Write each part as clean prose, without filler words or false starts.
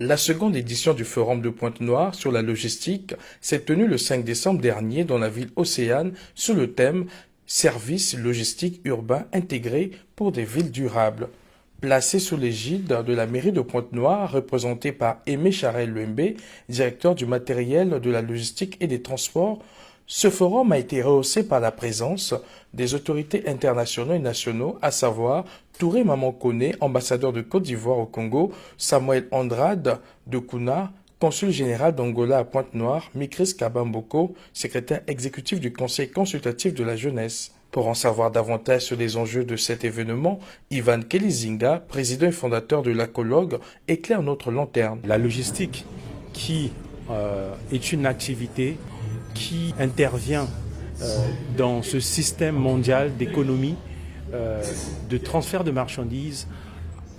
La seconde édition du Forum de Pointe-Noire sur la logistique s'est tenue le 5 décembre dernier dans la ville océane sous le thème Services logistiques urbains intégrés pour des villes durables. Placé sous l'égide de la mairie de Pointe-Noire, représenté par Aimé Charel-Lembe, directeur du matériel, de la logistique et des transports, ce forum a été rehaussé par la présence des autorités internationales et nationaux, à savoir Touré Maman-Koné, ambassadeur de Côte d'Ivoire au Congo, Samuel Andrade de Kouna, consul général d'Angola à Pointe-Noire, Mikris Kabamboko, secrétaire exécutif du Conseil consultatif de la jeunesse. Pour en savoir davantage sur les enjeux de cet événement, Ivan Kelizinga, président et fondateur de l'Acologue, éclaire notre lanterne. La logistique, qui est une activité qui intervient dans ce système mondial d'économie, de transfert de marchandises,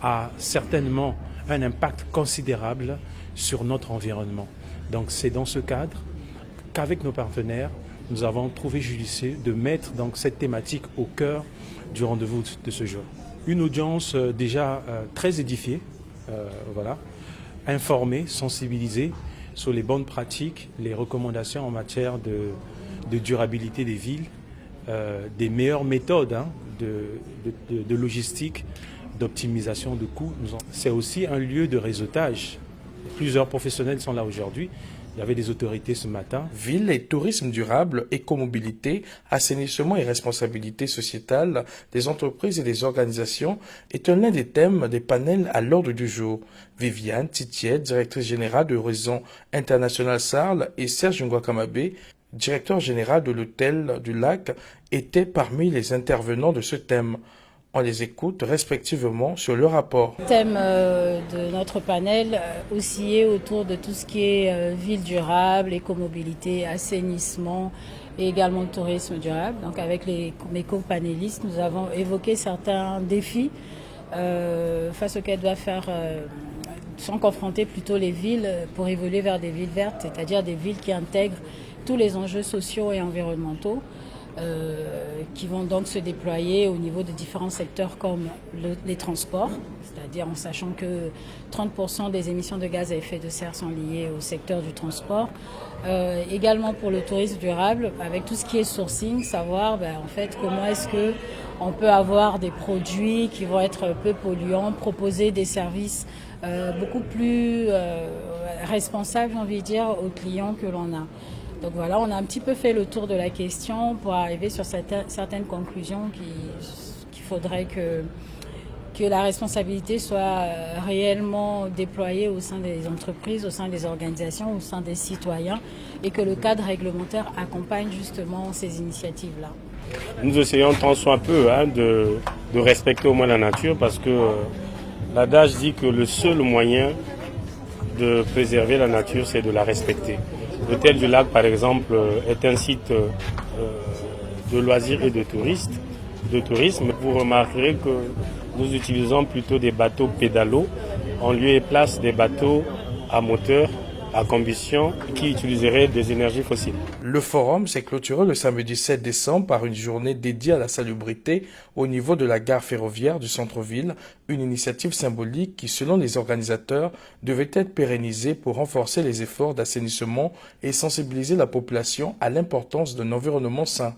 a certainement un impact considérable sur notre environnement. Donc c'est dans ce cadre qu'avec nos partenaires, nous avons trouvé judicieux de mettre donc cette thématique au cœur du rendez-vous de ce jour. Une audience déjà très édifiée, informée, sensibilisée sur les bonnes pratiques, les recommandations en matière de durabilité des villes, des meilleures méthodes de logistique, d'optimisation de coûts. C'est aussi un lieu de réseautage. Plusieurs professionnels sont là aujourd'hui. Il y avait des autorités ce matin. Ville et tourisme durable, écomobilité, assainissement et responsabilité sociétale des entreprises et des organisations est l'un des thèmes des panels à l'ordre du jour. Viviane Titiet, directrice générale de Horizon International Sarl, et Serge Ngwakamabé, directeur général de l'Hôtel du Lac, étaient parmi les intervenants de ce thème. On les écoute respectivement sur le rapport. Le thème de notre panel oscillait autour de tout ce qui est ville durable, écomobilité, assainissement et également le tourisme durable. Donc avec mes co-panélistes, nous avons évoqué certains défis face auxquels doivent faire sont confrontées plutôt les villes pour évoluer vers des villes vertes, c'est-à-dire des villes qui intègrent tous les enjeux sociaux et environnementaux. Qui vont donc se déployer au niveau de différents secteurs comme les transports, c'est-à-dire en sachant que 30% des émissions de gaz à effet de serre sont liées au secteur du transport. Également pour le tourisme durable, avec tout ce qui est sourcing, savoir en fait comment est-ce que on peut avoir des produits qui vont être peu polluants, proposer des services beaucoup plus responsables, j'ai envie de dire, aux clients que l'on a. Donc voilà, on a un petit peu fait le tour de la question pour arriver sur certaines conclusions qu'il faudrait que la responsabilité soit réellement déployée au sein des entreprises, au sein des organisations, au sein des citoyens et que le cadre réglementaire accompagne justement ces initiatives-là. Nous essayons tant soit peu de respecter au moins la nature parce que l'adage dit que le seul moyen de préserver la nature, c'est de la respecter. L'hôtel du Lac, par exemple, est un site de loisirs et de tourisme. Vous remarquerez que nous utilisons plutôt des bateaux pédalos en lieu et place des bateaux à moteur, à combustion, qui utiliseraient des énergies fossiles. Le forum s'est clôturé le samedi 7 décembre par une journée dédiée à la salubrité au niveau de la gare ferroviaire du centre-ville, une initiative symbolique qui, selon les organisateurs, devait être pérennisée pour renforcer les efforts d'assainissement et sensibiliser la population à l'importance d'un environnement sain.